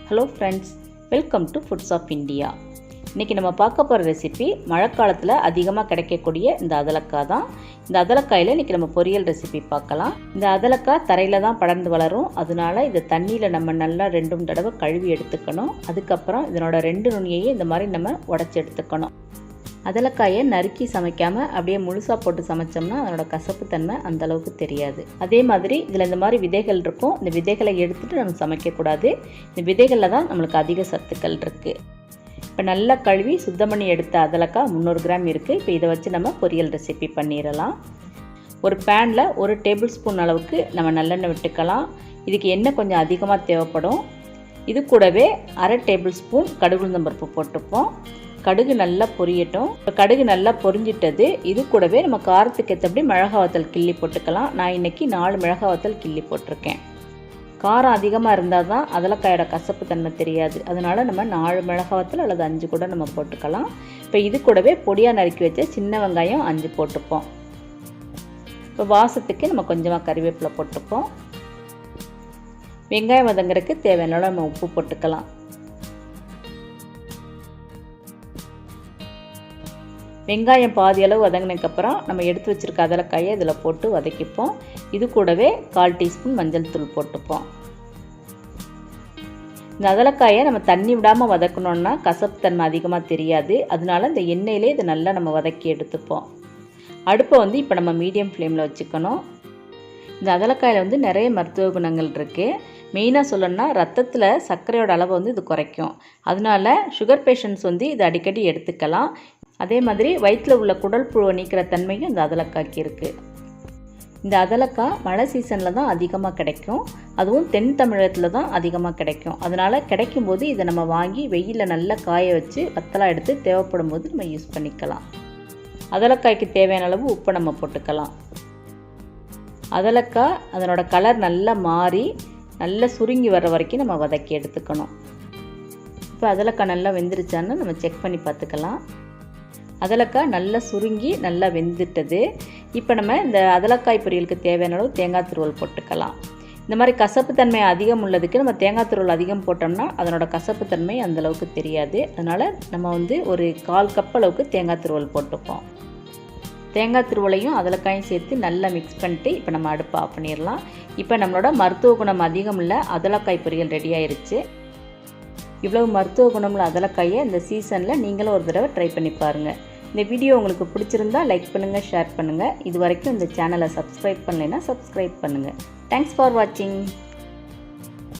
Hello friends, welcome to Foods of India. இன்னைக்கு நம்ம பார்க்க போற ரெசிபி மழைக்காலத்துல அதிகமா கிடைக்கக்கூடிய இந்த அதலக்காய் தான். இந்த அதலக்காயில இன்னைக்கு நம்ம பொரியல் ரெசிபி பார்க்கலாம். இந்த அதலக்காய் தரையில தான் படர்ந்து வளரும். அதனால இத தண்ணியில நம்ம நல்லா 2 தடவை கழுவி எடுத்துக்கணும். அதுக்கு அப்புறம் இதனோட 2 நுனியையும் இந்த மாதிரி நம்ம உடைச்சு எடுத்துக்கணும். அதலக்காயை நறுக்கி சமைக்காம அப்படியே முழுசா போட்டு சமைச்சோம்னா அதனோட கசப்பு தன்மை அந்த அளவுக்கு தெரியாது. அதே மாதிரி இதில் இந்த மாதிரி விதைகள் இருக்கும். இந்த விதைகளை எடுத்துட்டு நம்ம சமைக்கக்கூடாது. இந்த விதைகளில் தான் நம்மளுக்கு அதிக சத்துக்கள் இருக்குது. இப்போ நல்லா கழுவி சுத்தம் பண்ணி எடுத்த அதலக்காய் 300 கிராம் இருக்குது. இப்போ இதை வச்சு நம்ம பொரியல் ரெசிபி பண்ணிடலாம். ஒரு பேனில் 1 டேபிள் ஸ்பூன் அளவுக்கு நம்ம நல்லெண்ணெய் விட்டுக்கலாம். இதுக்கு எண்ணெய் கொஞ்சம் அதிகமாக தேவைப்படும். இது கூடவே 1/2 டேபிள் ஸ்பூன் கடுகு உளுந்தம்பருப்பு போட்டுப்போம். கடுகு நல்லா பொரியட்டும். இப்போ கடுகு நல்லா பொரிஞ்சிட்டது. இது கூடவே நம்ம காரத்துக்கு ஏற்றபடி மிளகாய் வத்தல் கிள்ளி போட்டுக்கலாம். நான் இன்றைக்கி 4 மிளகாய் வத்தல் கிள்ளி போட்டிருக்கேன். காரம் அதிகமாக இருந்தால் தான் அதலக்காயோட கசப்பு தன்மை தெரியாது. அதனால் நம்ம 4 மிளகாய் வத்தல் அல்லது 5 கூட நம்ம போட்டுக்கலாம். இப்போ இது கூடவே பொடியாக நறுக்கி வச்ச சின்ன வெங்காயம் 5 போட்டுப்போம். இப்போ வாசத்துக்கு நம்ம கொஞ்சமாக கறிவேப்பிலை போட்டுப்போம். வெங்காயம் வதங்குறதுக்கு தேவையான நம்ம உப்பு போட்டுக்கலாம். வெங்காயம் பாதி அளவு வதங்கினதுக்கப்புறம் நம்ம எடுத்து வச்சுருக்க அதலக்காயை இதில் போட்டு வதக்கிப்போம். இது கூடவே 1/4 டீஸ்பூன் மஞ்சள் தூள் போட்டுப்போம். இந்த அதலக்காயை நம்ம தண்ணி விடாமல் வதக்கணுன்னா கசப்பு தன்மை அதிகமாக தெரியாது. அதனால இந்த எண்ணெயிலே இதை நல்லா நம்ம வதக்கி எடுத்துப்போம். அடுப்பை இப்போ நம்ம மீடியம் ஃப்ளேமில் வச்சுக்கணும். இந்த அதலக்காயில் நிறைய மருத்துவ குணங்கள் இருக்குது. மெயினாக சொல்லணும்னா ரத்தத்தில் சர்க்கரையோட அளவை இது குறைக்கும். அதனால சுகர் பேஷண்ட்ஸ் இதை அடிக்கடி எடுத்துக்கலாம். அதே மாதிரி வயிற்றில் உள்ள குடல் புழுவை நீக்கிற தன்மையும் இந்த அதலக்காய்க்கு இருக்குது. இந்த அதலக்காய் மழை சீசனில் தான் அதிகமாக கிடைக்கும். அதுவும் தென் தமிழகத்தில் தான் அதிகமாக கிடைக்கும். அதனால் கிடைக்கும்போது இதை நம்ம வாங்கி வெயிலில் நல்லா காய வச்சு வத்தலாக எடுத்து தேவைப்படும் போது நம்ம யூஸ் பண்ணிக்கலாம். அதலக்காய்க்கு தேவையான அளவு உப்பை நம்ம போட்டுக்கலாம். அதலக்காய் அதனோட கலர் நல்லா மாறி நல்லா சுருங்கி வர்ற வரைக்கும் நம்ம வதக்கி எடுத்துக்கணும். இப்போ அதலக்காய் நல்லா வெந்துருச்சான்னு நம்ம செக் பண்ணி பார்த்துக்கலாம். அதலக்காய் நல்லா சுருங்கி நல்லா வெந்துட்டது. இப்போ நம்ம இந்த அதலக்காய் பொரியலுக்கு தேவையான அளவு தேங்காய் துருவல் போட்டுக்கலாம். இந்த மாதிரி கசப்பு தன்மை அதிகம் உள்ளதுக்கு நம்ம தேங்காய் துருவல் அதிகம் போட்டோம்னா அதனோட கசப்பு தன்மை அந்தளவுக்கு தெரியாது. அதனால் நம்ம ஒரு 1/4 கப் அளவுக்கு தேங்காய் துருவல் போட்டுப்போம். தேங்காய் துருவலையும் அதலக்காயும் சேர்த்து நல்லா மிக்ஸ் பண்ணிட்டு இப்போ நம்ம அடுப்பை ஆஃப் பண்ணிடலாம். இப்போ நம்மளோட மருத்துவ குணம் அதிகம் உள்ள அதலக்காய் பொரியல் ரெடி ஆயிடுச்சு. இவ்வளவு மருத்துவ குணமுள்ள அதலக்காயை இந்த சீசனில் நீங்களும் ஒரு தடவை ட்ரை பண்ணி பாருங்கள். இந்த வீடியோ உங்களுக்கு பிடிச்சிருந்தா லைக் பண்ணுங்கள், ஷேர் பண்ணுங்கள். இது வரைக்கும் இந்த சேனலை சப்ஸ்கிரைப் பண்ணலைன்னா சப்ஸ்கிரைப் பண்ணுங்கள். தேங்க்ஸ் ஃபார் வாட்சிங்.